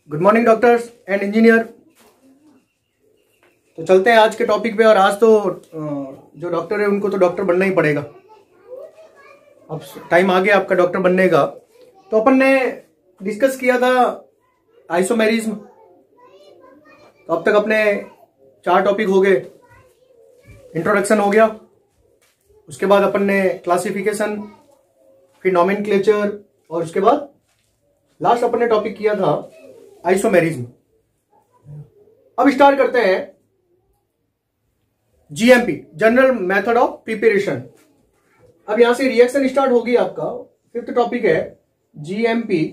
Good morning doctors and engineer. तो चलते हैं आज के टॉपिक पे। और आज तो जो डॉक्टर है उनको तो डॉक्टर बनना ही पड़ेगा। अब टाइम आ गया आपका डॉक्टर बनने का। तो अपन ने डिस्कस किया था आइसोमेरिज्म। तो अब तक अपने 4 टॉपिक हो गए। इंट्रोडक्शन हो गया, उसके बाद अपन ने क्लासिफिकेशन, फिर नॉमेनक्लेचर, और उसके बाद लास्ट अपन ने टॉपिक किया था आइसोमेरिज्म। अब स्टार्ट करते हैं GMP, general method of preparation. अब यहां से रिएक्शन स्टार्ट होगी आपका। 5th टॉपिक है GMP,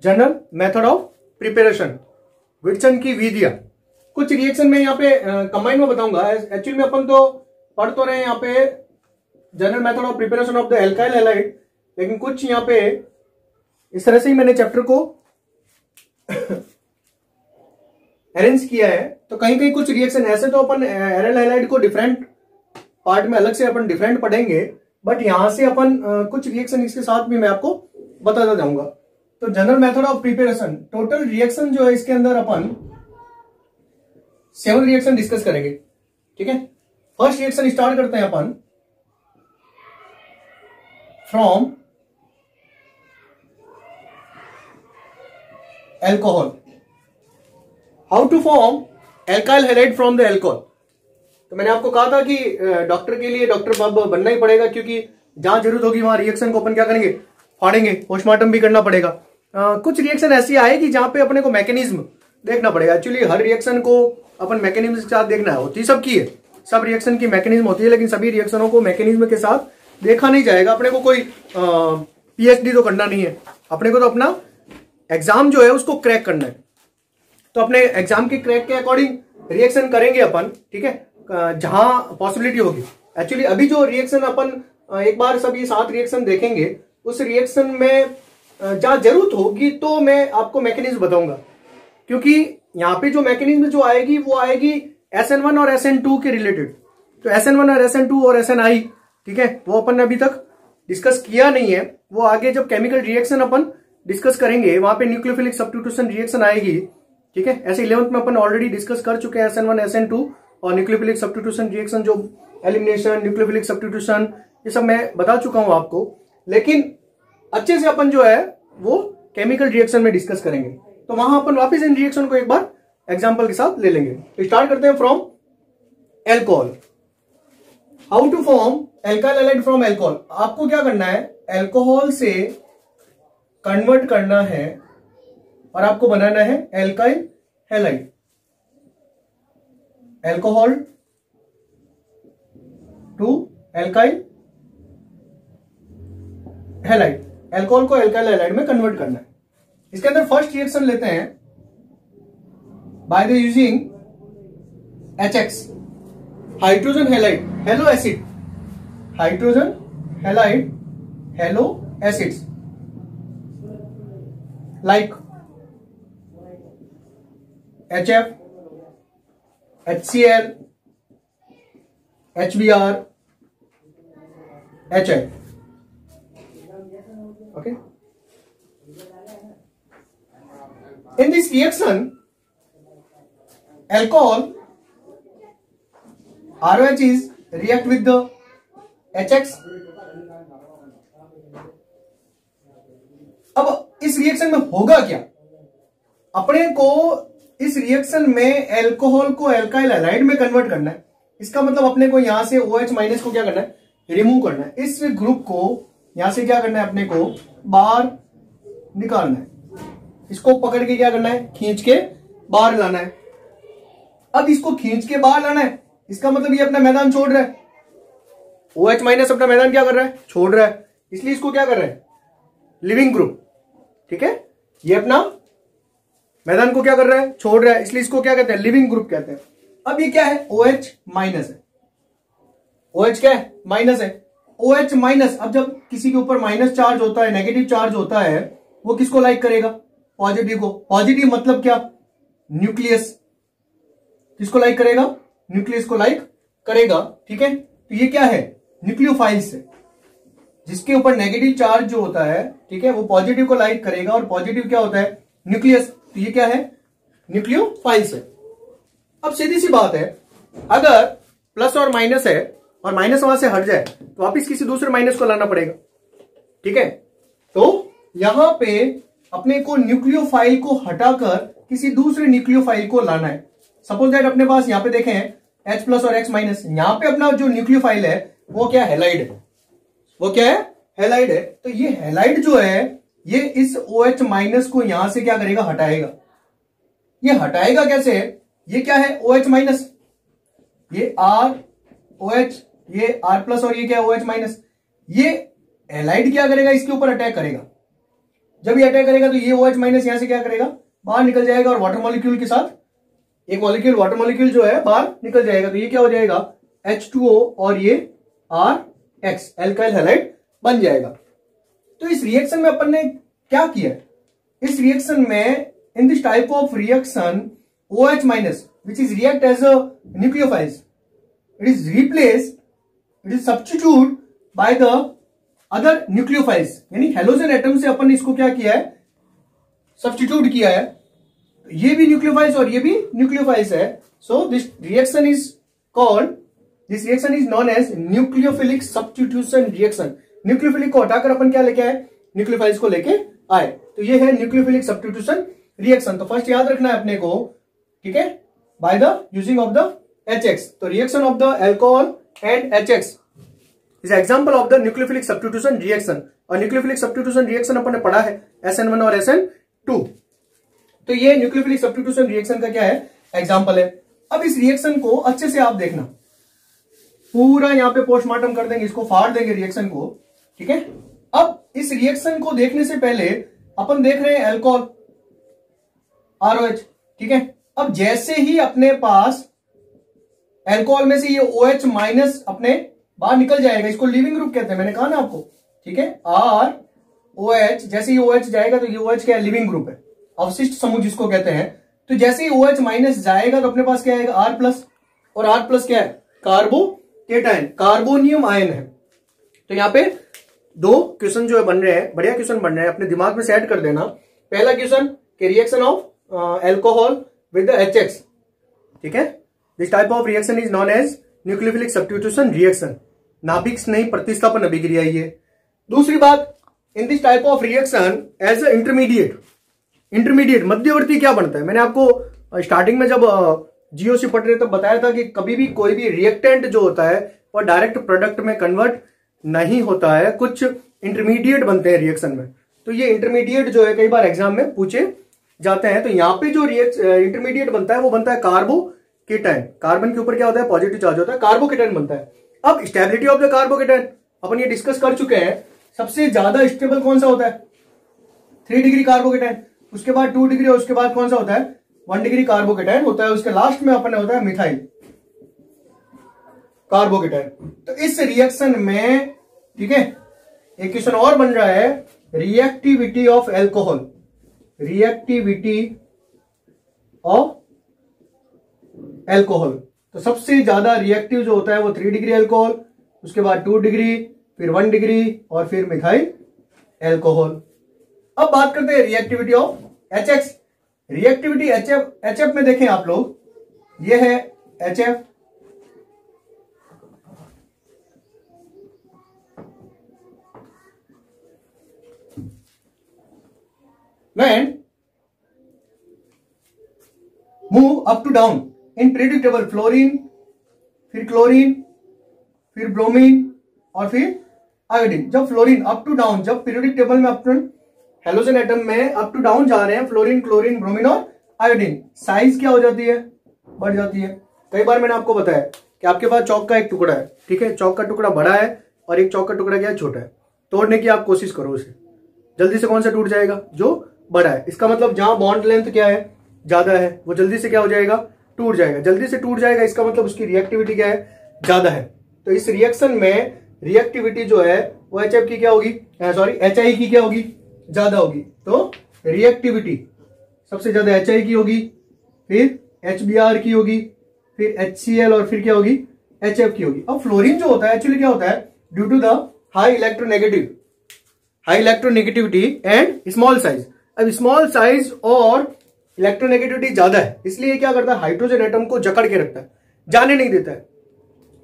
general method of preparation, Wilson की विधियां। कुछ रिएक्शन में यहाँ पे कंबाइन में बताऊंगा। एक्चुअली में अपन तो पढ़ तो रहे हैं यहाँ पे general method of preparation of the alkyl halide, लेकिन कुछ यहाँ पे इस तरह से ही मैंने चैप्टर को अरेंज किया है। तो कहीं कहीं कुछ रिएक्शन ऐसे तो अपन एरल हैलाइड को डिफरेंट पार्ट में अलग से अपन डिफरेंट पढ़ेंगे, बट यहां से अपन कुछ रिएक्शन इसके साथ भी मैं आपको बताता जाऊंगा। तो general method of preparation, total reaction जो है इसके अंदर अपन 7 रिएक्शन डिस्कस करेंगे। ठीक है, फर्स्ट रिएक्शन स्टार्ट करते हैं अपन from alcohol. How to form alkyl halide from the alcohol. तो मैंने आपको कहा था कि डॉक्टर के लिए डॉक्टर बनना ही पड़ेगा, क्योंकि जहां जरूरत होगी वहां रिएक्शन को अपन क्या करेंगे, फाड़ेंगे, पोस्टमार्टम भी करना पड़ेगा। कुछ रिएक्शन ऐसी आएगी जहां पे अपने को मैकेनिज्म देखना पड़ेगा। एक्चुअली हर रिएक्शन को अपन मैकेनिज्म के साथ देखना होती, सबकी है, सब रिएक्शन की मैकेनिज्म होती है, लेकिन सभी रिएक्शनों को मैकेनिज्म के साथ देखा नहीं जाएगा। अपने को कोई पीएचडी तो करना नहीं है, अपने को तो अपना एग्जाम जो है उसको क्रैक करना है। तो अपने एग्जाम के क्रैक के अकॉर्डिंग रिएक्शन करेंगे अपन। ठीक है, जहां पॉसिबिलिटी होगी। एक्चुअली अभी जो रिएक्शन अपन एक बार सभी 7 रिएक्शन देखेंगे, उस रिएक्शन में जहां जरूरत होगी तो मैं आपको मैकेनिज्म बताऊंगा, क्योंकि यहाँ पे जो मैकेनिज्म जो आएगी वो आएगी SN1 और SN2 के रिलेटेड। तो SN1 और SN2 और SNI, ठीक है, वो अपन ने अभी तक डिस्कस किया नहीं है। वो आगे जब केमिकल रिएक्शन अपन डिस्कस करेंगे वहां पे न्यूक्लियोफिलिक सब्स्टिट्यूशन रिएक्शन आएगी। ठीक है, ऐसे 11th में अपन ऑलरेडी डिस्कस कर चुके हैं SN1 SN2 और न्यूक्लियोफिलिक सब्स्टिट्यूशन रिएक्शन, जो एलिमिनेशन, न्यूक्लियोफिलिक सब्स्टिट्यूशन, ये सब मैं बता चुका हूं आपको। लेकिन अच्छे से अपन जो है वो केमिकल रिएक्शन में डिस्कस करेंगे। तो वहां अपन वापस इन रिएक्शन को एक बार एग्जांपल के साथ ले लेंगे। तो स्टार्ट करते हैं from alcohol. How to form alkyl halide from alcohol. आपको क्या करना है, एल्कोहल से कन्वर्ट करना है और आपको बनाना है alkyl halide. Alcohol to alkyl halide, alcohol को एल्काइल हैलाइड में कन्वर्ट करना है। इसके अंदर फर्स्ट रिएक्शन लेते हैं by the using HX, hydrogen halide, halo acid, hydrogen halide, halo acids like HF, HCl, HBr, HI. Okay. In this reaction, alcohol ROH is react with the HX. अब इस reaction में होगा क्या, अपने को इस रिएक्शन में एल्कोहल को एल्काइल हैलाइड में कन्वर्ट करना है। इसका मतलब अपने को यहां से OH- को क्या करना है, रिमूव करना है। इस ग्रुप को यहां से क्या करना है, अपने को बाहर निकालना है। इसको पकड़ के क्या करना है, खींच के बाहर लाना है। अब इसको खींच के बाहर लाना है, इसका मतलब ये अपना मैदान छोड़ रहा है। OH- अपना मैदान क्या कर रहा है, छोड़ रहा है, इसलिए इसको क्या कर रहा है, लिविंग ग्रुप। ठीक है, ये अपना मैदान को क्या कर रहा है, छोड़ रहा है, इसलिए इसको क्या कहते हैं, लिविंग ग्रुप कहते हैं। अब ये क्या है, OH- है। OH क्या है, माइनस है। OH-, अब जब किसी के ऊपर माइनस चार्ज होता है, नेगेटिव चार्ज होता है, वो किसको लाइक करेगा, पॉजिटिव को। पॉजिटिव मतलब क्या, न्यूक्लियस। किसको लाइक करेगा, न्यूक्लियस को लाइक करेगा। ठीक है, तो ये क्या है, न्यूक्लियोफाइल्स है। जिसके ऊपर नेगेटिव चार्ज जो होता है, ठीक है, वो पॉजिटिव को लाइक करेगा, और पॉजिटिव क्या होता है, न्यूक्लियस। तो ये क्या है, न्यूक्लियोफाइल्स है। अब सीधी सी बात है, अगर प्लस और माइनस है और माइनस वहां से हट जाए तो वापिस किसी दूसरे माइनस को लाना पड़ेगा, ठीक है। तो यहां पे अपने को न्यूक्लियोफाइल को हटाकर किसी दूसरे न्यूक्लियोफाइल को लाना है। सपोज दैट अपने पास यहां पे देखें H प्लस और X माइनस, यहां पे अपना जो न्यूक्लियोफाइल है वो क्या है, हैलाइड है। वो क्या है, हैलाइड है। तो ये हैलाइड जो है ये इस OH माइनस को यहां से क्या करेगा, हटाएगा। ये हटाएगा कैसे, ये क्या है, OH माइनस, ये R OH, ये R प्लस और ये क्या है, OH माइनस। ये हैलाइड क्या करेगा, इसके ऊपर अटैक करेगा। जब ये अटैक करेगा तो ये OH माइनस यहां से क्या करेगा, बाहर निकल जाएगा, और वाटर मॉलिक्यूल के साथ एक मॉलिक्यूल, वाटर मॉलिक्यूल जो है बाहर निकल जाएगा। तो ये क्या हो जाएगा, H2O और ये RX, एल्काइल हैलाइड बन जाएगा। तो इस रिएक्शन में अपन ने क्या किया, इस रिएक्शन में in this type of reaction OH minus which is react as a nucleophiles, it is replaced, it is substitute by the other nucleophiles, यानी हेलोजन एटम से अपन ने इसको क्या किया है, सब्स्टिट्यूट किया है। ये भी न्यूक्लियोफाइल्स और ये भी न्यूक्लियोफाइल्स है। So this reaction is called, this reaction is known as nucleophilic substitution reaction. Nucleophilic को हटाकर अपन क्या लेके आए, न्यूक्लियोफाइल्स को लेके आए। तो ये है न्यूक्लियोफिलिक सब्स्टिट्यूशन रिएक्शन। तो फर्स्ट याद रखना है अपने को, ठीक है, bye the using of the HX। तो reaction of the alcohol and HX is example of the nucleophilic substitution reaction. और न्यूक्लियोफिलिक सब्स्टिट्यूशन रिएक्शन अपन ने पढ़ा है SN1 और SN2। तो ये न्यूक्लियोफिलिक सब्स्टिट्यूशन रिएक्शन का क्या है, एग्जांपल है। अब इस रिएक्शन को अच्छे से आप देखना, पूरा यहां पे पोस्टमार्टम कर देंगे, इसको फाड़ देंगे रिएक्शन को, ठीक है। अब इस रिएक्शन को देखने से पहले अपन देख रहे हैं अल्कोहल ROH, ठीक है। अब जैसे ही अपने पास अल्कोहल में से ये OH माइनस अपने बाहर निकल जाएगा, इसको लीविंग ग्रुप कहते हैं, मैंने कहा ना आपको, ठीक है। ROH, जैसे ही OH जाएगा तो ये OH क्या है, लिविंग ग्रुप है, अवशिष्ट समूह जिसको कहते हैं। तो जैसे ही OH माइनस जाएगा तो अपने पास क्या आएगा, R प्लस, और R प्लस क्या है, कार्बोकेटायन, कार्बोनियम आयन है। तो यहाँ पे दो क्वेश्चन जो है बन रहे हैं, बढ़िया क्वेश्चन बन रहे हैं, अपने दिमाग में सेट कर देना। पहला क्वेश्चन के reaction of alcohol with the HX, ठीक है। This type of reaction is known as nucleophilic substitution reaction. नाभिक नहीं, प्रतिस्थापन अभिक्रिया ये। दूसरी बात, in this type of reaction as a intermediate मध्यवर्ती क्या बनता है। मैंने आपको स्टार्टिंग में जब GOC पढ़ रहे तब बताया था कि कभी भी कोई भी रिएक्टेंट जो होता है वो डायरेक्ट प्रोडक्ट में कन्वर्ट नहीं होता है, कुछ इंटरमीडिएट बनते हैं रिएक्शन में। तो ये इंटरमीडिएट जो है कई बार एग्जाम में पूछे जाते हैं। तो यहाँ पे जो इंटरमीडिएट बनता है वो बनता है कार्बोकेटायन। कार्बन के ऊपर क्या होता है, पॉजिटिव चार्ज होता है, कार्बोकेटायन बनता है। अब स्टेबिलिटी ऑफ द कार्बोकेटायन अपन ये डिस्कस कर चुके हैं। सबसे ज्यादा स्टेबल कौन सा होता है, 3 डिग्री कार्बोकेटायन, उसके बाद 2 डिग्री, और उसके बाद कौन सा होता है, 1 डिग्री कार्बोकेटायन होता है। उसके लास्ट में अपन होता है मिथाइल कार्बोकेटायन। तो इस रिएक्शन में, ठीक है, एक क्वेश्चन और बन रहा है, reactivity of alcohol, reactivity of alcohol. तो सबसे ज्यादा रिएक्टिव जो होता है वो 3 डिग्री एल्कोहल, उसके बाद 2 डिग्री, फिर 1 डिग्री, और फिर मिथाइल एल्कोहल। अब बात करते हैं reactivity of HX। Reactivity HF में देखें आप लोग, ये है HF, when move up to down in periodic table, fluorine, फिर क्लोरीन, फिर ब्रोमीन, और फिर आयोडीन। जब फ्लोरीन अप टू डाउन, जब पीरियोडिक टेबल में अपन हेलोजन एटम में अप टू डाउन जा रहे हैं, फ्लोरीन, क्लोरीन, ब्रोमीन और आयोडीन, साइज क्या हो जाती है, बढ़ जाती है। कई बार मैंने आपको बताया कि आपके पास चौक का एक टुकड़ा है, ठीक है, चौक का टुकड़ा बड़ा है और एक चौक का टुकड़ा क्या है, छोटा है। तोड़ने की आप कोशिश करो उसे, जल्दी से कौन सा टूट जाएगा, जो बड़ा है। इसका मतलब जहां बॉन्ड लेंथ क्या है, ज्यादा है, वो जल्दी से क्या हो जाएगा, टूट जाएगा। जल्दी से टूट जाएगा, इसका मतलब उसकी रिएक्टिविटी क्या है, ज्यादा है। तो इस रिएक्शन में रिएक्टिविटी जो है वो HF की क्या होगी, सॉरी HI की क्या होगी, ज्यादा होगी। तो रिएक्टिविटी सबसे ज्यादा HI की होगी, फिर HBr की होगी, फिर HCl, और फिर क्या होगी, HF की होगी। अब फ्लोरीन जो होता है एक्चुअली क्या होता है, due to the high electronegativity and small size. अब स्मॉल साइज और इलेक्ट्रोनेगेटिविटी ज्यादा है, इसलिए क्या करता है, हाइड्रोजन एटम को जकड़ के रखता है, जाने नहीं देता है।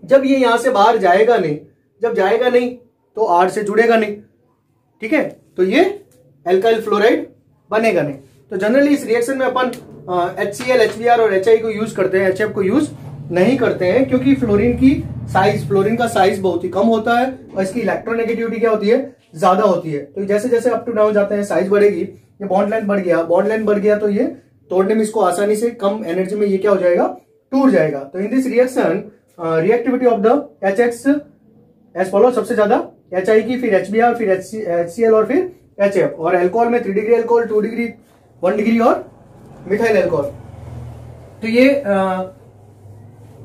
जब ये यहां से बाहर जाएगा नहीं, जब जाएगा नहीं तो R से जुड़ेगा नहीं, ठीक है, तो ये एल्काइल फ्लोराइड बनेगा नहीं। तो जनरली इस रिएक्शन में अपन HCl, HBr और HI को यूज करते हैं, HF को यूज नहीं करते हैं, क्योंकि फ्लोरीन का साइज बहुत ही कम होता है और इसकी इलेक्ट्रोनेगेटिविटी क्या होती है, ज्यादा होती है। तो जैसे जैसे अप टू डाउन जाते हैं साइज बढ़ेगी, ये बॉन्ड लेंथ बढ़ गया तो ये तोड़ने में इसको आसानी से कम एनर्जी में ये क्या हो जाएगा, टूट जाएगा। तो in this reaction reactivity of the HX as follow, सबसे ज्यादा HI की, फिर HBr, फिर HCl और फिर HF। और अल्कोहल में 3 डिग्री अल्कोहल, 2 डिग्री, 1 डिग्री और मिथाइल अल्कोहल। तो ये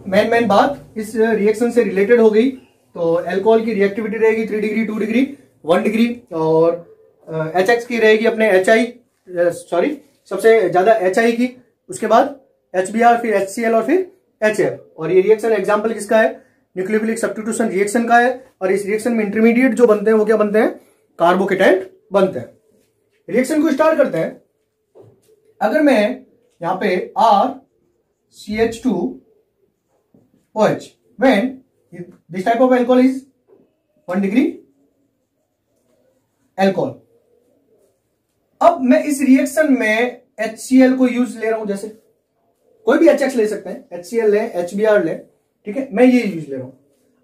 मेन बात इस रिएक्शन से रिलेटेड हो गई। तो अल्कोहल की रिएक्टिविटी रहेगी 3 डिग्री, 2 डिग्री, 1 डिग्री, और HX की रहेगी अपने सबसे ज्यादा HI की, उसके बाद HBr, फिर HCl और फिर HF। और ये रिएक्शन एग्जांपल किसका है, न्यूक्लियोफिलिक सब्स्टिट्यूशन रिएक्शन का है। और इस रिएक्शन में इंटरमीडिएट जो बनते हैं वो क्या बनते हैं, कार्बोकेटायन बनते हैं। रिएक्शन को स्टार्ट करते हैं। अगर मैं यहां पे RCH2OH when this type of alcohol is 1 degree alcohol. अब मैं इस रिएक्शन में HCl को यूज ले रहा हूं, जैसे कोई भी HX ले सकते हैं, HCl ले, HBr ले, ठीक है, मैं ये यूज ले रहा हूं।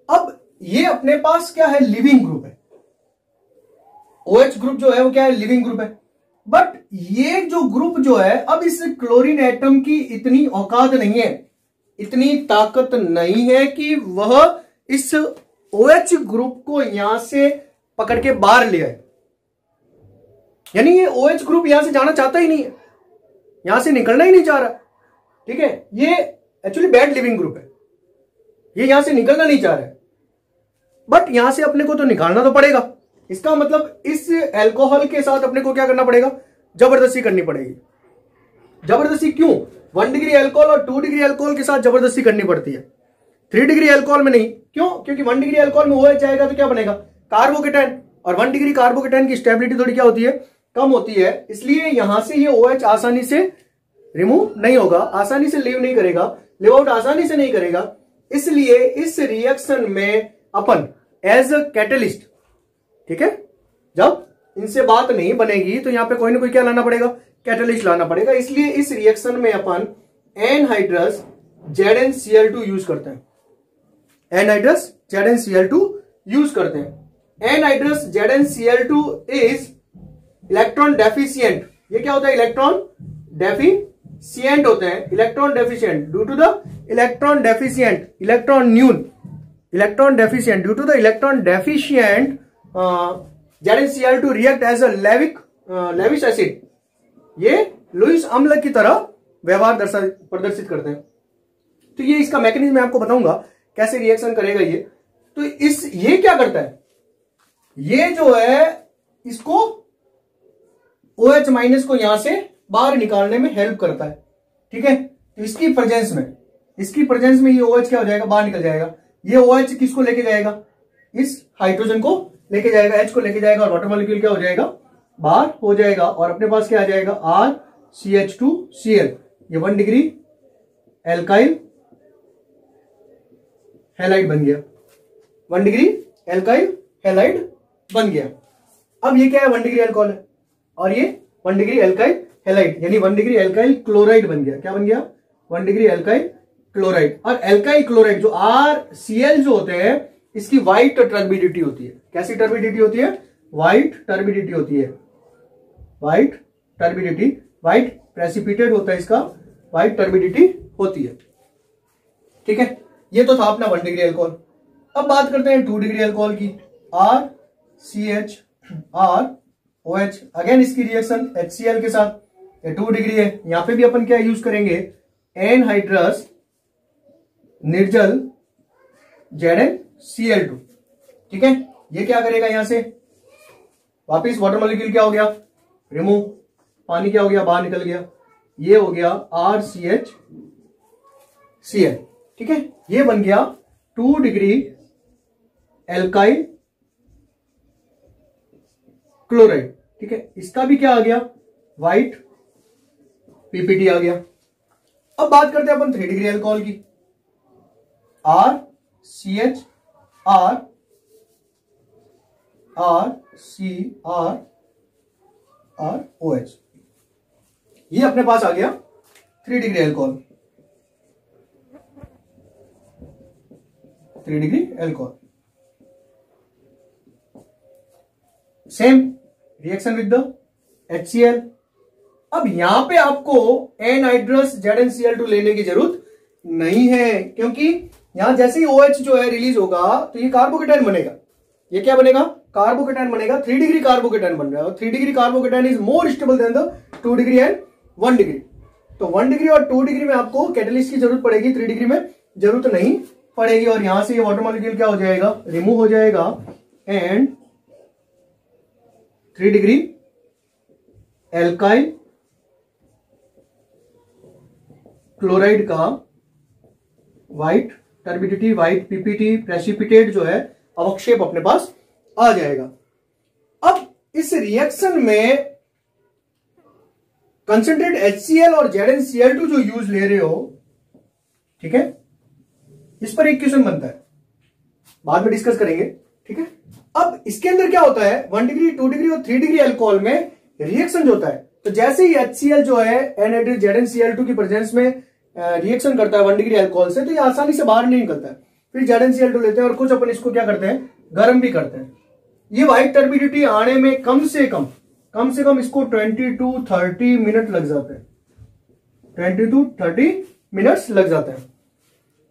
अब ये अपने पास क्या है, लिविंग ग्रुप है। OH ग्रुप जो है वो क्या है, लिविंग ग्रुप है। बट ये जो ग्रुप जो है, अब इस क्लोरीन एटम की इतनी औकात नहीं है, इतनी ताकत नहीं है कि वह इस OH ग्रुप को यहां से पकड़ के बाहर ले आए। यानी ये OH ग्रुप यहां से जाना चाहता ही नहीं है, यहां से निकलना ही नहीं चाह रहा, ठीक है। ये एक्चुअली बैड लिविंग ग्रुप है, ये यहां से निकलना नहीं चाह रहा है, बट यहां से अपने को तो निकालना तो पड़ेगा। इसका मतलब इस अल्कोहल के साथ अपने को क्या करना पड़ेगा, जबरदस्ती करनी पड़ेगी। जबरदस्ती क्यों, 1 डिग्री अल्कोहल और 2 डिग्री अल्कोहल के साथ जबरदस्ती करनी पड़ती है, 3 डिग्री अल्कोहल में नहीं। क्यों, क्योंकि 1 डिग्री अल्कोहल में OH जाएगा तो क्या बनेगा, कार्बोकेटायन, और 1 डिग्री कार्बोकेटायन की स्टेबिलिटी थोड़ी क्या होती है, कम होती है। इसलिए यहां से ये OH आसानी से रिमूव नहीं होगा, आसानी से लीव नहीं करेगा, लिव आउट आसानी से नहीं करेगा। इसलिए इस रिएक्शन में अपन एज अ कैटलिस्ट, ठीक है, जब इनसे बात नहीं बनेगी तो यहां पे कोई ना कोई क्या लाना पड़ेगा, कैटलिस्ट लाना पड़ेगा। इसलिए इस रिएक्शन में अपन एनहाइड्रस ZnCl2 यूज करते हैं, एनहाइड्रस ZnCl2 यूज करते हैं। Anhydrous ZnCl2 is electron deficient. ये क्या होता है, इलेक्ट्रॉन डेफिशिएंट होते हैं, electron deficient due to the electron deficient, electron न्यून, electron deficient due to the electron deficient ZnCl2 react as a Lewis acid. ये लुईस अम्ल की तरह व्यवहार प्रदर्शित करते हैं। तो ये इसका मैकेनिज्म मैं आपको बताऊंगा कैसे रिएक्शन करेगा ये। तो ये क्या करता है, ये जो है इसको OH माइनस को यहां से बाहर निकालने में हेल्प करता है, ठीक है। तो इसकी प्रेजेंस में ये OH क्या हो जाएगा, बाहर निकल जाएगा। ये OH किसको लेके जाएगा, इस हाइड्रोजन को लेके जाएगा, H को लेके जाएगा, और वाटर मॉलिक्यूल क्या हो जाएगा, बाहर हो जाएगा। और अपने पास क्या आ जाएगा, RCH2Cl। ये 1 डिग्री एल्काइल हैलाइड बन गया, 1 डिग्री एल्काइल हैलाइड बन गया। अब ये क्या है, 1 डिग्री अल्कोहल है, और ये 1 डिग्री एल्काइल हैलाइड, यानी 1 डिग्री एल्काइल क्लोराइड बन गया। क्या बन गया, 1 डिग्री एल्काइल क्लोराइड। और एल्काइल क्लोराइड जो RCl जो होते हैं, इसकी व्हाइट टर्बिडिटी होती है। कैसी टर्बिडिटी होती है, व्हाइट टर्बिडिटी होती है, व्हाइट टर्बिडिटी, व्हाइट प्रेसिपिटेट होता है इसका, व्हाइट टर्बिडिटी होती है, ठीक है। ये तो था अपना 1 डिग्री अल्कोहल। अब बात करते हैं 2 डिग्री अल्कोहल की, RCHROH। अगेन इसकी रिएक्शन HCl के साथ, ये 2 डिग्री है। यहां पे भी अपन क्या यूज करेंगे, एनहाइड्रस निर्जल ZnCl2, ठीक है। ये क्या करेगा, यहां से वापिस वाटर मॉलिक्यूल क्या हो गया, रिमूव, पानी क्या हो गया, बाहर निकल गया। ये हो गया RCHCl, ठीक है। ये बन गया 2 डिग्री एल्काइल क्लोराइड। ठीक है, इसका भी क्या आ गया, व्हाइट पीपीटी आ गया। अब बात करते हैं अपन 3 डिग्री अल्कोहल की, RCH RCROH, ये अपने पास आ गया 3 degree alcohol, 3 degree alcohol. Same reaction with the HCl। अब यहां पे आपको एनहाइड्रस ZnCl2 लेने की जरूरत नहीं है, क्योंकि यहां जैसे ही OH जो है रिलीज होगा तो ये कार्बोकेटाइन बनेगा। ये क्या बनेगा, कार्बोकेटाइन बनेगा। 3 डिग्री कार्बोकेटाइन बन रहा है और 3 degree carbocation is more stable then the 2 degree and 1 degree. तो 1 डिग्री और 2 डिग्री में आपको कैटलिस्ट की जरूरत पड़ेगी, 3 डिग्री में जरूरत नहीं पड़ेगी। और यहां से ये वाटर मॉलिक्यूल क्या हो जाएगा, रिमूव हो जाएगा एंड 3 डिग्री एल्काइल क्लोराइड का white turbidity, white PPT precipitate जो है अवक्षेप अपने पास आ जाएगा। अब इस रिएक्शन में कंसंट्रेट HCl और ZnCl2 जो यूज ले रहे हो, ठीक है, इस पर एक क्वेश्चन बनता है, बाद में डिस्कस करेंगे। ठीक है, अब इसके अंदर क्या होता है, 1 डिग्री 2 डिग्री और 3 डिग्री अल्कोहल में रिएक्शन जो होता है, तो जैसे ही HCl जो है एनहाइड्रस ZnCl2 की प्रेजेंस में रिएक्शन करता है 1 डिग्री अल्कोहल से, तो ये आसानी से बाहर नहीं निकलता है। फिर ZnCl2 लेते हैं और कुछ अपन इसको क्या करते हैं, गर्म भी करते हैं। ये व्हाइट टर्बिडिटी आने में कम से कम इसको 20 to 30 मिनट लग जाते हैं, 20 to 30 मिनट्स लग जाते हैं।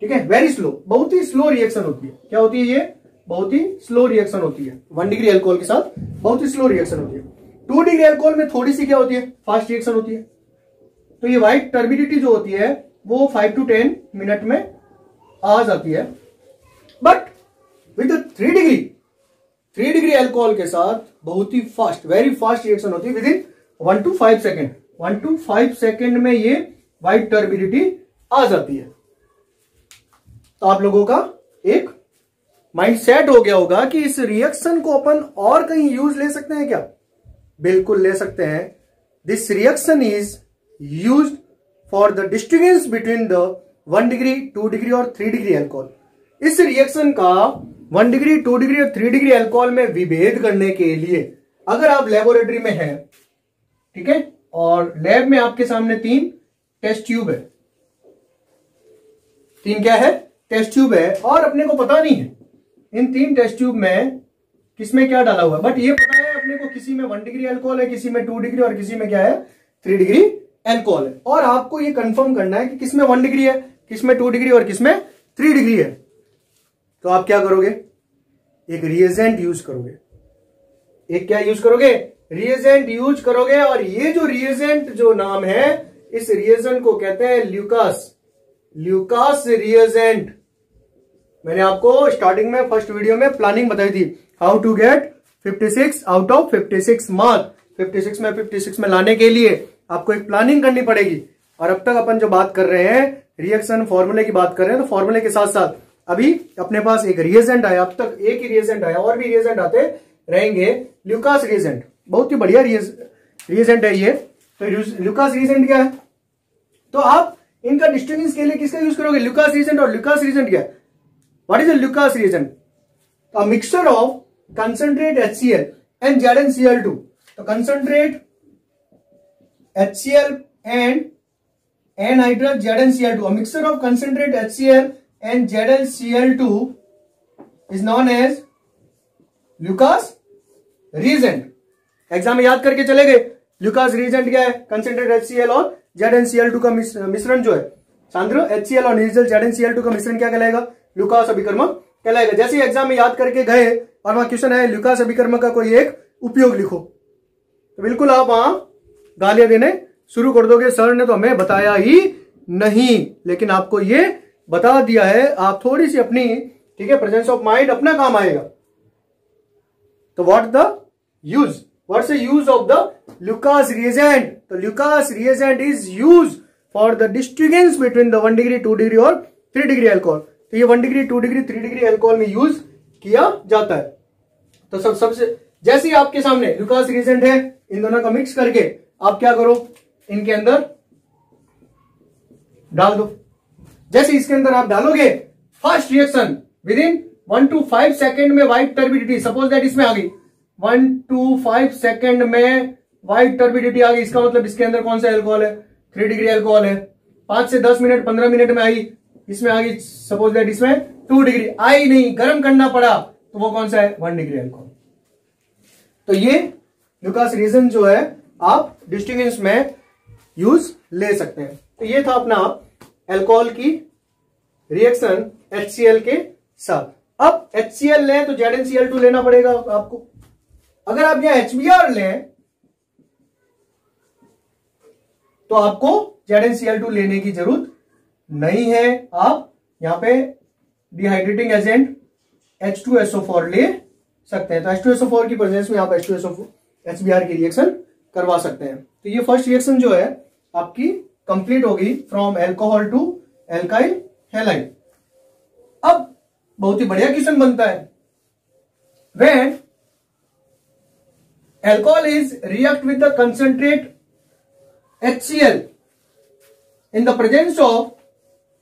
ठीक है, वेरी स्लो, बहुत ही स्लो रिएक्शन होती है। क्या होती है ये, बहुत ही स्लो रिएक्शन होती है। 1 डिग्री अल्कोहल के साथ बहुत ही स्लो रिएक्शन होती है। 2 डिग्री अल्कोहल में थोड़ी सी क्या होती है, फास्ट रिएक्शन होती है। तो ये व्हाइट टर्बिडिटी जो होती है वो 5 to 10 मिनट में आ जाती है। बट विद 3 डिग्री अल्कोहल के साथ बहुत ही फास्ट, वेरी फास्ट रिएक्शन होती है। With in 1 to 5 second, 1 to 5 second में ये व्हाइट टर्बिडिटी आ जाती है। तो आप लोगों का एक माइंड सेट हो गया होगा कि इस रिएक्शन को अपन और कहीं यूज ले सकते हैं क्या, बिल्कुल ले सकते हैं। This reaction is used for the distinguish between the 1 degree 2 degree और 3 डिग्री अल्कोहल। इस रिएक्शन का 1 डिग्री 2 डिग्री और 3 डिग्री अल्कोहल में विभेद करने के लिए अगर आप लेबोरेटरी में हैं, ठीक है, और लैब में आपके सामने 3 टेस्ट ट्यूब है, 3 क्या है, टेस्ट ट्यूब है, और अपने को पता नहीं है इन 3 टेस्ट ट्यूब में किसमें क्या डाला हुआ है। बट ये पता है अपने को किसी में 1 डिग्री अल्कोहल है, किसी में 2 डिग्री और किसी में क्या है 3 डिग्री अल्कोहल है। और आपको ये कंफर्म करना है कि किसमें 1 डिग्री है, किसमें 2 डिग्री और किसमें 3 डिग्री है। तो आप क्या करोगे, एक रिएजेंट यूज करोगे। एक क्या यूज करोगे, रिएजेंट यूज करोगे। और ये जो रिएजेंट जो नाम है, इस रिएजेंट को कहते हैं ल्यूकास रिएजेंट। मैंने आपको स्टार्टिंग में फर्स्ट वीडियो में प्लानिंग बताई थी, how to get 56 out of 56 mark. 56 में लाने के लिए आपको एक प्लानिंग करनी पड़ेगी। और अब तक अपन जो बात कर रहे हैं रिएक्शन फॉर्मूले की बात कर रहे हैं, तो फॉर्मूले के साथ साथ अभी अपने पास एक रिएजेंट आया, अब तक एक ही रिएजेंट आया, और भी रिएजेंट आते रहेंगे। ल्यूकास रिएजेंट बहुत ही बढ़िया रिएजेंट है ये। तो ल्यूकास रिएजेंट क्या है, तो आप इनका डिस्टिंग्विश के लिए किसका यूज करोगे, ल्यूकास रिएजेंट। और ल्यूकास रिएजेंट क्या है, what is a Lucas reagent, a mixture of concentrate HCl and ZnCl2। तो concentrate HCl and anhydrous ZnCl2, a mixture of concentrate HCl and ZnCl2 is known as Lucas reagent. Exam में याद करके चले गए, Lucas reagent क्या है, concentrate HCl और ZnCl2 का मिश्रण जो है, सांद्र HCl और निर्जल ZnCl2 का मिश्रण क्या कहलाएगा, ल्यूकास अभिकर्मक कहलाएगा। जैसे ही एग्जाम में याद करके गए और वहां क्वेश्चन है ल्यूकास अभिकर्मक का कोई एक उपयोग लिखो, तो बिल्कुल आप वहां गालियां देने शुरू कर दोगे, सर ने तो हमें बताया ही नहीं। लेकिन आपको ये बता दिया है, आप थोड़ी सी अपनी, ठीक है, प्रेजेंस ऑफ माइंड अपना काम आएगा। तो what the use of the Lucas reagent. तो Lucas reagent is use for the distinguish between the 1 degree 2 degree और 3 डिग्री अल्कोहल। तो ये 1 डिग्री 2 डिग्री 3 डिग्री अल्कोहल में यूज किया जाता है। तो सबसे जैसे ही आपके सामने लुकास रिएजेंट है, इन दोनों का मिक्स करके आप क्या करो, इनके अंदर डाल दो। जैसे इसके अंदर आप डालोगे, first reaction with in 1 to 5 second में व्हाइट टर्बिडिटी, सपोज दैट इसमें आ गई 1 to 5 सेकेंड में व्हाइट टर्बिडिटी आ गई। इसका मतलब इसके अंदर कौन सा एल्कोहल है, 3 डिग्री एल्कोहल है। 5 से 10 मिनट 15 मिनट में आई, इसमें आ गई सपोज दैट इसमें 2 डिग्री, आई नहीं, गर्म करना पड़ा, तो वो कौन सा है, 1 डिग्री एल्कोहल। तो ये लुकास रिएजेंट जो है आप डिस्टिंग्विश में यूज ले सकते हैं। तो ये था अपना एल्कोहल की रिएक्शन HCl के साथ। अब HCl लें तो ZnCl2 लेना पड़ेगा आपको। अगर आप यहां HBr लें तो आपको ZnCl2 लेने की जरूरत नहीं है। आप यहां पे डिहाइड्रेटिंग एजेंट H2SO4 ले सकते हैं। तो H2SO4 की प्रेजेंस में आप HBr की रिएक्शन करवा सकते हैं। तो ये फर्स्ट रिएक्शन जो है आपकी कंप्लीट होगी from alcohol to alkyl halide. अब बहुत ही बढ़िया क्वेश्चन बनता है, when alcohol is react with the concentrate HCl in the presence of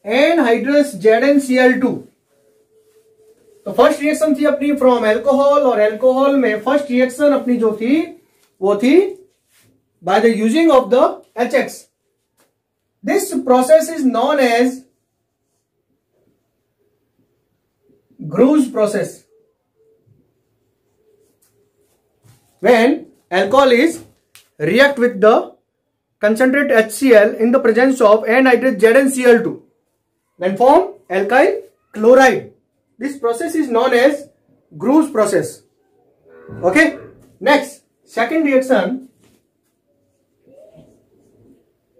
anhydrous ZnCl2। तो फर्स्ट रिएक्शन थी अपनी फ्रॉम एल्कोहल, और एल्कोहल में फर्स्ट रिएक्शन अपनी जो थी वो थी by the using of the HX। This process is known as Gru's process। When alcohol is react with the concentrate HCl in the presence of anhydrous ZnCl2, then form alkyl chloride। This process is known as Gru's process। Okay, next second reaction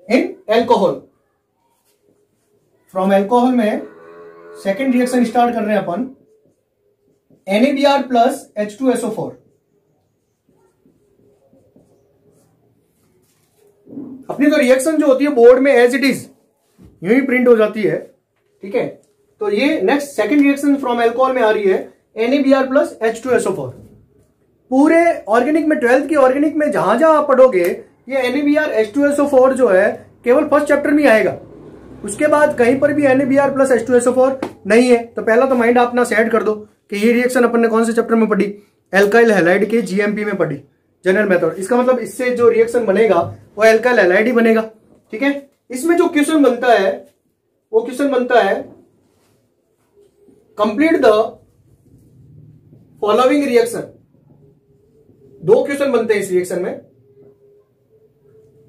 in alcohol। From alcohol में second reaction start कर रहे हैं अपन, NaBr plus H2SO4। अपनी तो reaction जो होती है board में एज इट इज यूं ही प्रिंट हो जाती है, ठीक है। तो ये next second reaction from alcohol में आ रही है NaBr प्लस H2SO4। पूरे ऑर्गेनिक में 12th की ऑर्गेनिक में जहां जहां आप पढ़ोगे ये NaBr H2SO4 जो है केवल फर्स्ट चैप्टर में आएगा। उसके बाद कहीं पर भी NaBr प्लस H2SO4 नहीं है। तो पहला तो माइंड अपना सेट कर दो कि ये रिएक्शन अपन ने कौन से चैप्टर में पढ़ी, एल्काइल हैलाइड के GMP में पढ़ी, जनरल मेथड। इसका मतलब इससे जो रिएक्शन बनेगा वो एल्काइल हैलाइड ही बनेगा, ठीक है। इसमें जो क्वेश्चन बनता है वो क्वेश्चन बनता है complete the following reaction. 2 question बनते हैं इस रिएक्शन में,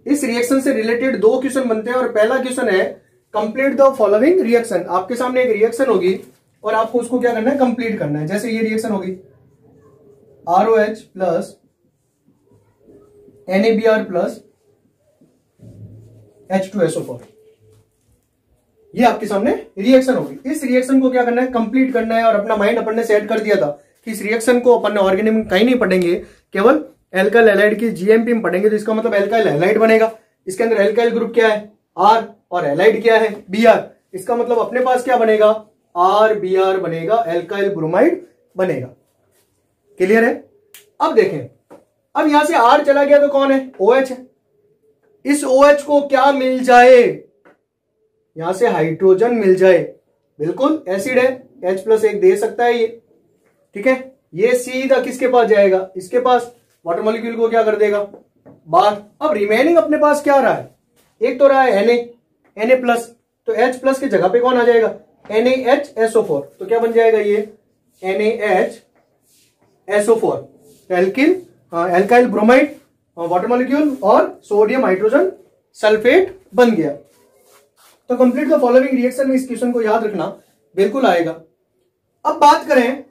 इस रिएक्शन से रिलेटेड 2 क्वेश्चन बनते हैं। और पहला क्वेश्चन है कंप्लीट द फॉलोइंग रिएक्शन। आपके सामने एक रिएक्शन होगी और आपको उसको क्या करना है, कंप्लीट करना है। जैसे ये रिएक्शन होगी ROH plus NaBr plus H2SO4, ये आपके सामने रिएक्शन होगी। इस रिएक्शन को क्या करना है, कंप्लीट करना है। और अपना माइंड अपन ने सेट कर दिया था कि इस रिएक्शन को अपन ऑर्गेनिक में कहीं नहीं पढ़ेंगे, केवल एल्काइल हैलाइड की GMP में पढ़ेंगे। तो इसका मतलब एल्काइल हैलाइड बनेगा। इसके अंदर एल्काइल ग्रुप क्या है, R, और हैलाइड क्या है, Br। इसका मतलब अपने पास क्या बनेगा, RBr बनेगा, एल्काइल ब्रोमाइड बनेगा। क्लियर है। अब देखें, अब यहां से R चला गया तो कौन है, OH है। इस OH को क्या मिल जाए, यहां से हाइड्रोजन मिल जाए। बिल्कुल एसिड है, H+1 दे सकता है ये, ठीक है। ये सीधा किसके पास जाएगा, इसके पास। वाटर मॉलिक्यूल को क्या कर देगा, बाहर। अब रिमेनिंग अपने पास क्या रहा है, एक तो रहा है Na प्लस, तो H+ की जगह पे कौन आ जाएगा, NaHSO4। तो क्या बन जाएगा ये NaHSO4, alkyl bromide water molecule और सोडियम हाइड्रोजन सल्फेट बन गया। तो कंप्लीट द फॉलोइंग रिएक्शन में इस क्वेश्चन को याद रखना बिल्कुल आएगा। अब बात करें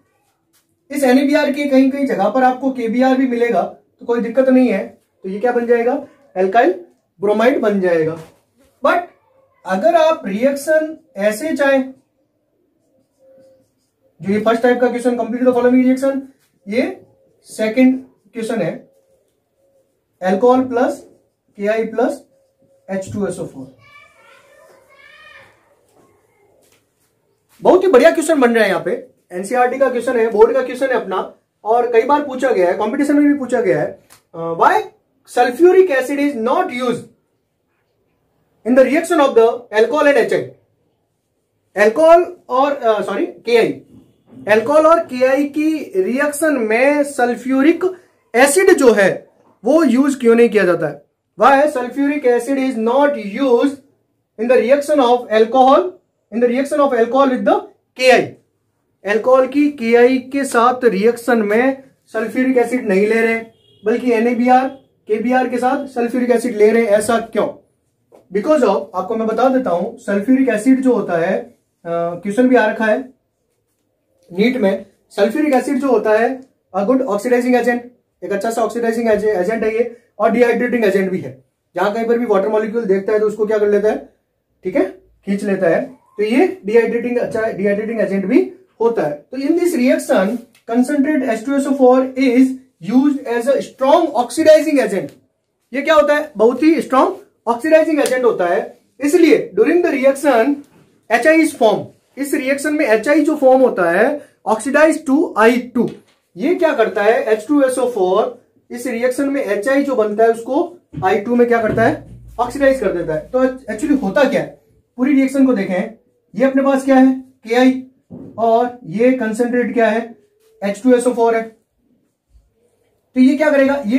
इस NaBr की कहीं कहीं जगह पर आपको KBr भी मिलेगा तो कोई दिक्कत नहीं है। तो ये क्या बन जाएगा, एल्काइल ब्रोमाइड बन जाएगा। बट अगर आप रिएक्शन ऐसे चाहें, जो ये फर्स्ट टाइप का question complete the following reaction, ये सेकंड क्वेश्चन है alcohol plus Ki plus H2SO4। बहुत ही बढ़िया क्वेश्चन बन रहा है यहाँ पे, एनसीईआरटी का क्वेश्चन है, बोर्ड का क्वेश्चन है अपना। और कई बार पूछा गया है, कंपटीशन में भी पूछा गया है, why sulphuric acid is not used in the reaction of the alcohol and HI। Alcohol और KI, एल्कोहल और KI की रिएक्शन में सल्फ्यूरिक एसिड जो है वो यूज क्यों नहीं किया जाता है? Why sulphuric acid is not used in the reaction of alcohol with the KI। Alcohol की KI के साथ रिएक्शन में सल्फ्यूरिक एसिड नहीं ले रहे, बल्कि NaBr KBr के साथ सल्फ्यूरिक एसिड ले रहे हैं। ऐसा क्यों? बिकॉज ऑफ, आपको मैं बता देता हूं, सल्फ्यूरिक एसिड जो होता है, क्वेश्चन भी आ रखा है नीट में, सल्फ्यूरिक एसिड जो होता है अ गुड ऑक्सीडाइजिंग एजेंट, एक अच्छा सा ऑक्सीडाइजिंग एजेंट है ये, और डिहाइड्रेटिंग एजेंट भी है। जहां कहीं पर भी वाटर मॉलिक्यूल देखता है तो उसको क्या कर लेता है, ठीक है, खींच लेता है। तो ये डिहाइड्रेटिंग एजेंट भी होता है। तो in this reaction concentrate H2SO4 is used as a strong oxidising agent. ये क्या होता है? बहुत ही स्ट्रॉन्ग ऑक्सीडाइजिंग एजेंट होता है। इसलिए during the reaction HI is form. इस रिएक्शन में HI जो फॉर्म होता है ऑक्सीडाइज टू I2। ये क्या करता है? H2SO4 इस रिएक्शन में HI जो बनता है उसको I2 में क्या करता है? ऑक्सीडाइज कर देता है। तो एक्चुअली होता क्या है? पूरी रिएक्शन को देखें, ये अपने पास क्या है? KI, और ये कंसंट्रेट क्या है? H2SO4 है। तो ये क्या करेगा? ये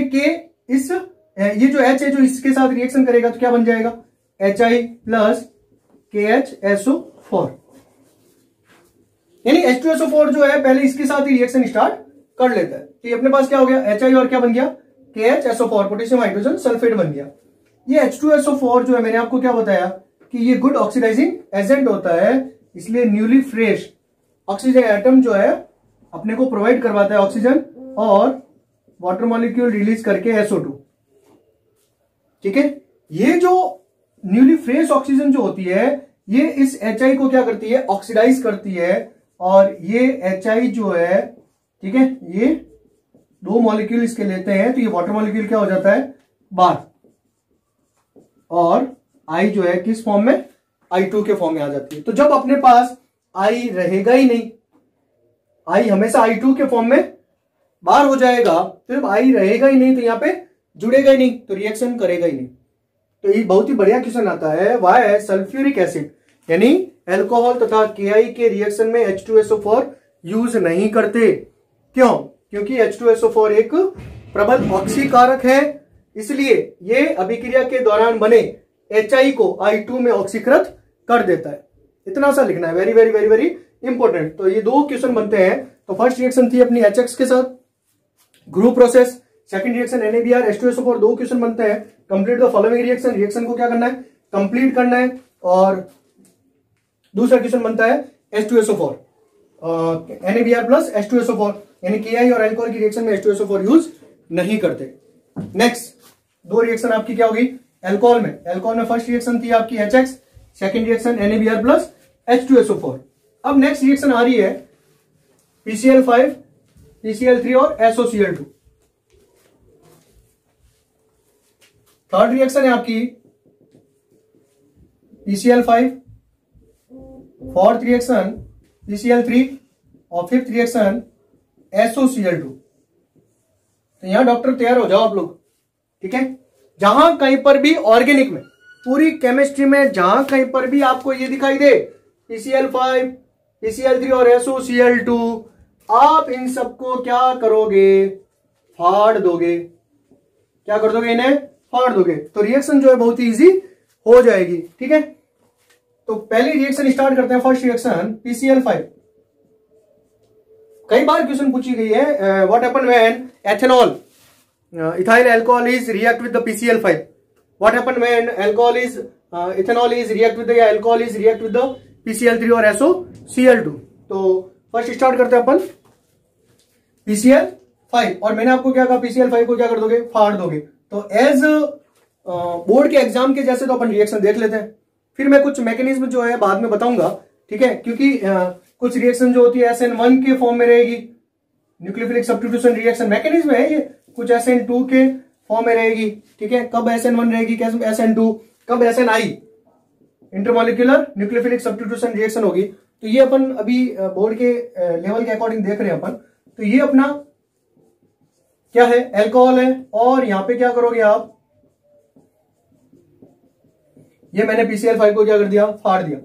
ये जो H है जो इसके साथ रिएक्शन करेगा तो क्या बन जाएगा? HI plus KHSO4। यानी H2SO4 जो है पहले इसके साथ ही रिएक्शन स्टार्ट कर लेता है। तो ये अपने पास क्या हो गया? HI और क्या बन गया? KHSO4, पोटेशियम हाइड्रोजन सल्फेट बन गया। ये H2SO4 जो है, मैंने आपको क्या बताया कि ये गुड ऑक्सीडाइजिंग एजेंट होता है, इसलिए न्यूली फ्रेश ऑक्सीजन एटम जो है अपने को प्रोवाइड करवाता है ऑक्सीजन और वाटर मॉलिक्यूल रिलीज करके SO2। ठीक है, ये जो न्यूली फ्रेश ऑक्सीजन जो होती है ये इस HI को क्या करती है? ऑक्सीडाइज करती है, और ये HI जो है, ठीक है, ये दो मॉलिक्यूल इसके लेते हैं तो ये वाटर मॉलिक्यूल क्या हो जाता है? बाहर, और I जो है किस फॉर्म में? I2 के फॉर्म में आ जाती है। तो जब अपने पास I रहेगा ही नहीं, I हमेशा I2 के फॉर्म में बाहर हो जाएगा, तो जब I रहेगा ही नहीं तो यहां पे जुड़ेगा ही नहीं, तो रिएक्शन करेगा ही नहीं। तो ये बहुत ही बढ़िया क्वेश्चन आता है, व्हाई सल्फ्यूरिक एसिड यानी एल्कोहल तथा KI के रिएक्शन में H2SO4 यूज नहीं करते। क्यों? क्योंकि H2SO4 एक प्रबल ऑक्सीकारक है, इसलिए ये अभिक्रिया के दौरान बने HI को I2 में ऑक्सीकृत कर देता है। इतना सा लिखना है, very very very very important. तो ये दो क्वेश्चन बनते हैं। तो फर्स्ट रिएक्शन थी अपनी HX के साथ, group process. Second reaction NaBr H2SO4, दो क्वेश्चन बनते हैं। Complete the following reaction, reaction को क्या करना है? कंप्लीट करना है। और दूसरा क्वेश्चन बनता है H2SO4, NaBr प्लस H2SO4, यानी KI और अल्कोहल की रिएक्शन में H2SO4 यूज नहीं करते। नेक्स्ट दो रिएक्शन आपकी क्या होगी? एल्कोहल में फर्स्ट रिएक्शन थी आपकी HX, second reaction NaBr plus H2SO4। अब नेक्स्ट रिएक्शन आ रही है PCl5, PCl3 और SOCl2। थर्ड रिएक्शन है आपकी PCl5, फोर्थ रिएक्शन PCl3 और फिफ्थ रिएक्शन SOCl2। तो यहां डॉक्टर तैयार हो जाओ आप लोग, ठीक है। जहां कहीं पर भी ऑर्गेनिक में, पूरी केमिस्ट्री में जहां कहीं पर भी आपको ये दिखाई दे PCl5, PCl3 और SOCl2, आप इन सबको क्या करोगे? फाड़ दोगे। क्या कर दोगे? इन्हें फाड़ दोगे। तो रिएक्शन जो है बहुत ही इजी हो जाएगी, ठीक है। तो पहली रिएक्शन स्टार्ट करते हैं। First reaction PCl5। कई बार क्वेश्चन पूछी गई है, what happen when ethanol ethyl alcohol is react with the PCl5? What happen when alcohol is ethanol is react with the, या alcohol is react with the PCl3 और SOCl2? तो first start करते हैं अपन PCl5, और मैंने आपको क्या कहा? PCl5 को क्या कर दोगे? फाड़ दोगे। तो एज बोर्ड के एग्जाम के जैसे तो अपन रिएक्शन देख लेते हैं, फिर मैं कुछ मैकेनिज्म जो है बाद में बताऊंगा, ठीक है। क्योंकि कुछ रिएक्शन जो होती है SN1 के फॉर्म में रहेगी, न्यूक्लियोफिलिक सब्स्टिट्यूशन रिएक्शन मैकेनिज्म है ये, कुछ SN2 के फॉर्म में रहेगी, ठीक है। कब SN1 रहेगी, कब SN2, कब SNI, intermolecular nucleophilic substitution reaction होगी। तो ये अपन अभी बोर्ड के लेवल के अकॉर्डिंग देख रहे हैं अपन। तो ये अपना क्या है, एल्कोहल है। और यहां पे क्या करोगे आप, ये मैंने PCl5 को क्या कर दिया, फाड़ दिया,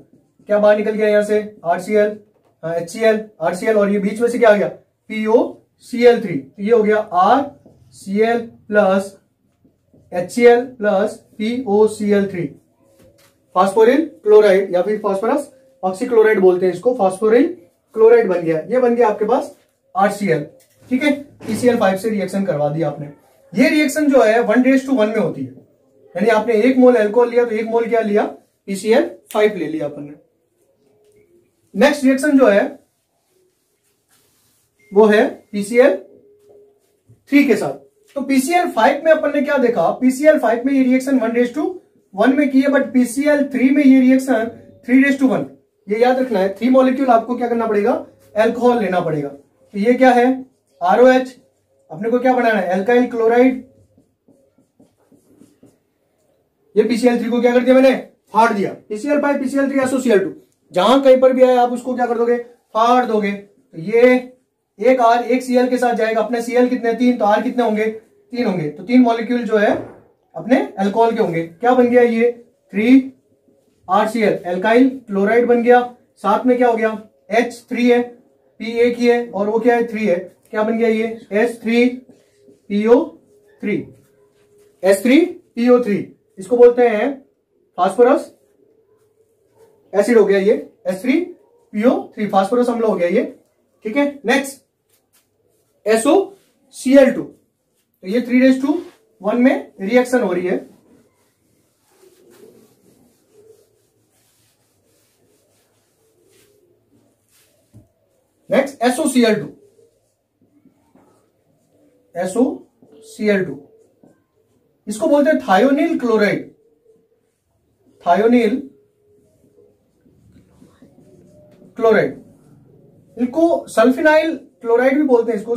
क्या बाहर निकल गया यहां से RCl, HCl, RCl, और ये बीच में से क्या आ गया POCl3, ये हो गया RCl plus HCl plus POCl3, phosphoryl chloride या फिर फास्फोरस ऑक्सीक्लोराइड बोलते हैं इसको, फास्फोरिल क्लोराइड बन गया। ये बन गया आपके पास RCl, ठीक है। PCl5 से रिएक्शन करवा दिया आपने। ये रिएक्शन जो है 1:1 में होती है, यानी आपने 1 मोल एल्कोहल लिया तो 1 मोल क्या लिया, PCl5 ले लिया अपन ने। नेक्स्ट रिएक्शन जो है वो है PCl3 के साथ। तो PCl5 में अपन ने क्या देखा, PCl5 में ये रिएक्शन 1:1 में की है, बट PCl3 में ये रिएक्शन 3:1। ये याद रखना है, 3 मॉलिक्यूल आपको क्या करना पड़ेगा, एल्कोहल लेना पड़ेगा। तो ये क्या है ROH, अपने को क्या बनाना है, एल्काइल क्लोराइड। ये PCl3 को क्या कर दिया मैंने, फाड़ दिया, PCl5 PCl3 SOCl2, जहां कहीं पर भी आया आप उसको क्या कर दोगे, फाड़ दोगे। तो ये एक R एक Cl के साथ जाएगा, अपने Cl कितने 3, तो R कितने होंगे 3 होंगे, तो 3 मॉलिक्यूल जो है अपने अल्कोहल के होंगे। क्या बन गया ये 3RCl, एल्काइल क्लोराइड बन गया। साथ में क्या हो गया H3 है, P एक ही है और वो क्या है 3 है, क्या बन गया ये H3PO3, H3PO3, इसको बोलते हैं फास्फोरस एसिड हो गया ये H3PO3, फास्फोरस अम्ल हो गया ये, ठीक है। नेक्स्ट SOCl2, तो ये 3:1 में रिएक्शन हो रही है। नेक्स्ट SOCl2, SOCl2 इसको बोलते हैं थायोनिल क्लोराइड, थायोनिल क्लोराइड, इनको सल्फिनाइल क्लोराइड भी बोलते हैं, इसको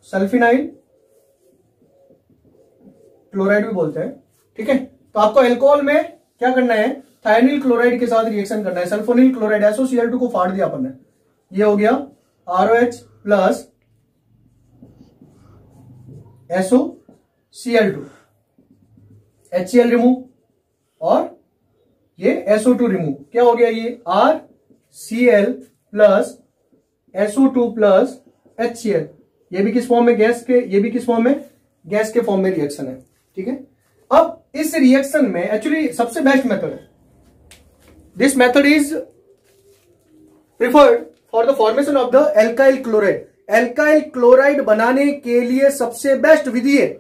सल्फिनाइल क्लोराइड भी बोलते हैं, ठीक है। तो आपको एल्कोहल में क्या करना है, थायोनिल क्लोराइड के साथ रिएक्शन करना है। सल्फोनिल क्लोराइड SOCl2 को फाड़ दिया अपन ने, ये हो गया ROH plus SOCl2, HCl remove और ये SO2 रिमूव, क्या हो गया ये RCl plus SO2 plus HCl। ये भी किस फॉर्म में, गैस के, ये भी किस फॉर्म में, गैस के फॉर्म में रिएक्शन है, ठीक है। अब इस रिएक्शन में एक्चुअली सबसे बेस्ट मेथड है, this method is preferred for the formation of the alkyl chloride. Alkyl chloride बनाने के लिए सबसे बेस्ट विधि है,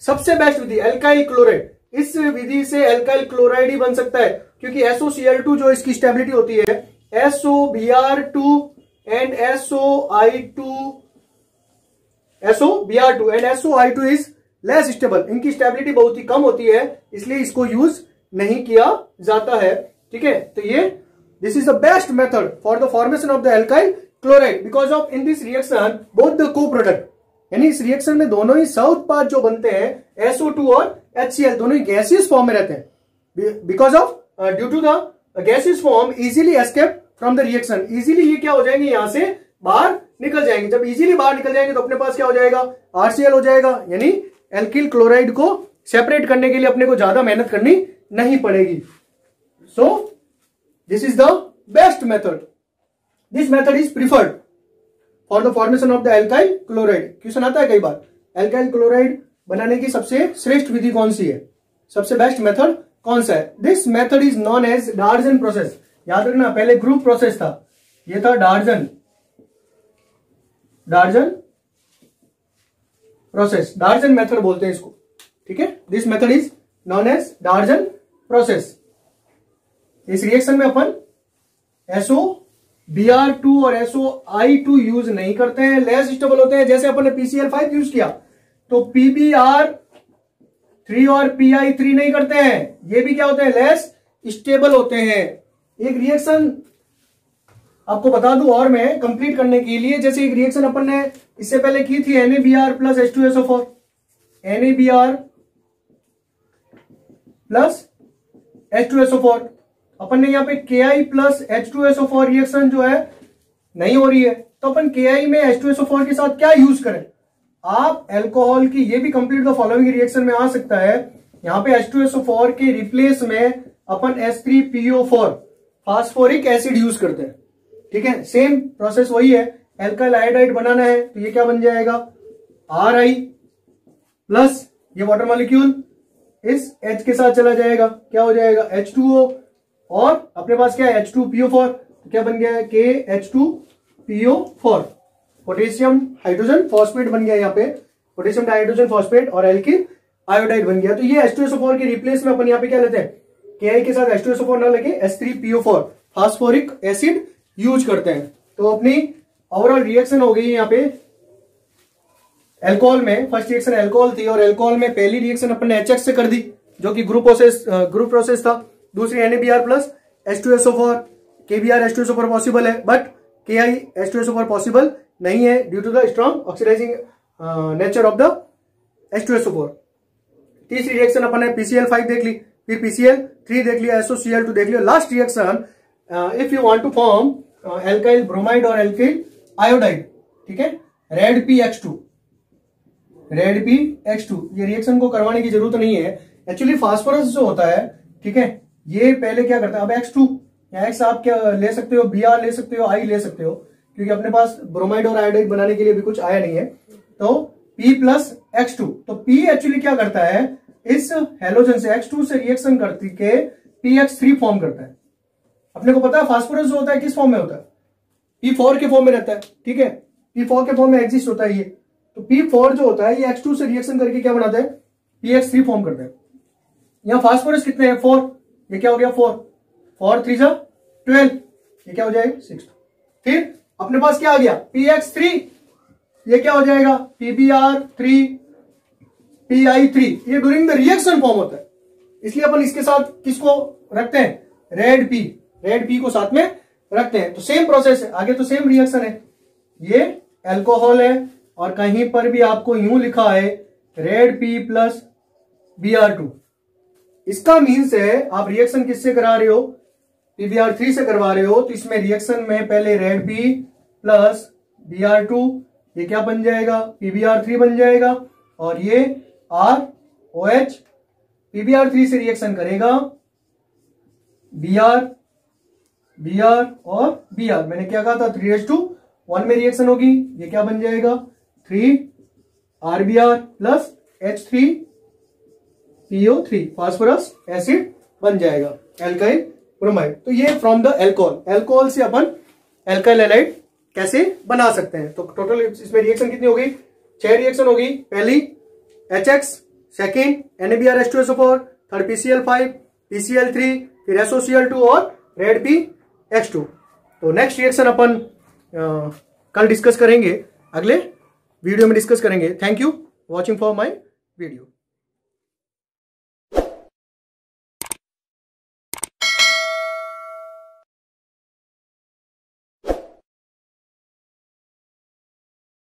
सबसे बेस्ट विधि एल्काइल क्लोराइड। इस विधि से एल्काइल क्लोराइड ही बन सकता है, क्योंकि SOCl2 जो इसकी स्टेबिलिटी होती है SOBr2 and SOBr2 and SOI2 is less stable, इनकी स्टेबिलिटी बहुत ही कम होती है, इसलिए इसको यूज नहीं किया जाता है, ठीक है। तो ये this is the best method for the formation of the alkyl chloride, because of in this reaction both the को प्रोडक्ट, यानी इस रिएक्शन में दोनों ही सह-उत्पाद जो बनते हैं SO2 और HCl, दोनों ही गैसियस फॉर्म में रहते हैं, because of due to the gaseous form easily escape from the reaction. Easily ये क्या हो जाएंगे, यहां से बाहर निकल जाएंगे। जब इजीली बाहर निकल जाएंगे तो अपने पास क्या हो जाएगा, RCl हो जाएगा, यानी एल्किल क्लोराइड को सेपरेट करने के लिए अपने को ज्यादा मेहनत करनी नहीं पड़ेगी। So this is the best method, this method is preferred for the formation of the alkyl chloride. Question आता है कई बार, एल्काइल क्लोराइड बनाने की सबसे श्रेष्ठ विधि कौन सी है, सबसे बेस्ट मेथड कौन सा है। This method is known as Darzens process. याद रखना, पहले ग्रुप प्रोसेस था, ये था डार्जन प्रोसेस, डार्जन मेथड बोलते हैं इसको, ठीक है। This method is known as Darzens process. इस रिएक्शन में अपन SOBr2 और SOI2 यूज नहीं करते हैं, लेस स्टेबल होते हैं। जैसे अपन ने PCl5 यूज किया तो PBr3 और PI3 नहीं करते हैं, ये भी क्या होते हैं, लेस स्टेबल होते हैं। एक रिएक्शन आपको बता दूं और मैं कंप्लीट करने के लिए, जैसे एक रिएक्शन अपन ने इससे पहले की थी NaBr plus H2SO4, NaBr plus H2SO4, अपन ने यहाँ पे Ki प्लस H2SO4 रिएक्शन जो है नहीं हो रही है, तो अपन KI में H2SO4 के साथ क्या यूज करें? आप एल्कोहल की, ये भी कंप्लीट द फॉलोइंग रिएक्शन में आ सकता है। यहाँ पे H2SO4 के रिप्लेस में अपन H3PO4 फास्फोरिक एसिड यूज करते हैं। ठीक है, सेम प्रोसेस वही है। एल्काइल आयोडाइड बनाना है तो ये क्या बन जाएगा, Ri प्लस ये वाटर मॉलिक्यूल इस H के साथ चला जाएगा, क्या हो जाएगा H2O, और अपने पास क्या है H2PO4, तो क्या बन गया है KH2PO4, पोटेशियम हाइड्रोजन फॉस्फेट बन गया। यहाँ पे पोटेशियम डाइहाइड्रोजन फॉस्फेट और एल्किल आयोडाइड बन गया। तो ये H2SO4 के रिप्लेस में अपन यहाँ पे क्या लेते हैं, KI के साथ H2SO4 ना लेके H3PO4 फास्फोरिक एसिड यूज करते हैं। तो अपनी ओवरऑल रिएक्शन हो गई यहाँ पे एल्कोहल में। फर्स्ट रिएक्शन एल्कोहल थी, और एल्कोहल में पहली रिएक्शन अपन ने HX से कर दी जो कि ग्रुप प्रोसेस था। दूसरी NaBr plus H2SO4, KBr H2SO4 possible है, बट KI H2SO4 पॉसिबल नहीं है due to the strong oxidising nature of the H2SO4। तीसरी रिएक्शन अपन ने PCl5 देख ली, फिर PCl3 देख लिया, SOCl2 देख लिया। Last reaction if you want to form alkyl bromide और एल्काइल आयोडाइड, ठीक है, RADPX2। ये रिएक्शन को करवाने की जरूरत नहीं है। एक्चुअली फास्फोरस जो होता है, ठीक है, ये पहले क्या करता है, अब X2 या X आप क्या ले सकते हो, Br ले सकते हो, I ले सकते हो, क्योंकि अपने पास ब्रोमाइड और आयोडाइड बनाने के लिए भी कुछ आया नहीं है। तो P प्लस X2, तो P एक्चुअली क्या करता है, इस हेलोजन से X2 से रिएक्शन करती के PX3 फॉर्म करता है। अपने को पता है फास्फोरस जो होता है किस फॉर्म में होता है, P4 के फॉर्म में रहता है। ठीक है, P4 के फॉर्म में एग्जिस्ट होता है ये। तो P4 जो होता है ये X2 से रिएक्शन करके क्या बनाता है, PX3 फॉर्म करता है। यहाँ फास्फोरस कितने हैं, 4, ये क्या हो गया 4, 4 3 जा 12, ये क्या हो जाएगा 6। फिर अपने पास क्या आ गया PX3, ये क्या हो जाएगा PBr3 PI3। ये ड्यूरिंग द रिएक्शन फॉर्म होता है, इसलिए अपन इसके साथ किसको रखते हैं, रेड पी को साथ में रखते हैं। तो सेम प्रोसेस है, आगे तो सेम रिएक्शन है। ये एल्कोहल है और कहीं पर भी आपको यूं लिखा है RADP प्लस Br2। इसका मीन्स है आप रिएक्शन किससे करा रहे हो, PBr3 से करवा रहे हो। तो इसमें रिएक्शन में पहले RADP प्लस Br2, ये क्या बन जाएगा PBr3 बन जाएगा, और ये ROH PBr3 से रिएक्शन करेगा Br और Br। मैंने क्या कहा था 3:1 में रिएक्शन होगी, ये क्या बन जाएगा 3RBr plus H3PO3 phosphorus acid बन जाएगा, एल्काइल ब्रोमाइड। तो ये फ्रॉम द एल्कोहल से अपन एल्काइल हैलाइड कैसे बना सकते हैं। तो टोटल इसमें रिएक्शन कितनी हो गई, 6 रिएक्शन हो गई। पहली HX, second NaBr H2SO4, third PCl5, PCl3, फिर SOCl2 और RADPX2। तो नेक्स्ट रिएक्शन अपन कल डिस्कस करेंगे, अगले वीडियो में डिस्कस करेंगे। Thank you watching for my video.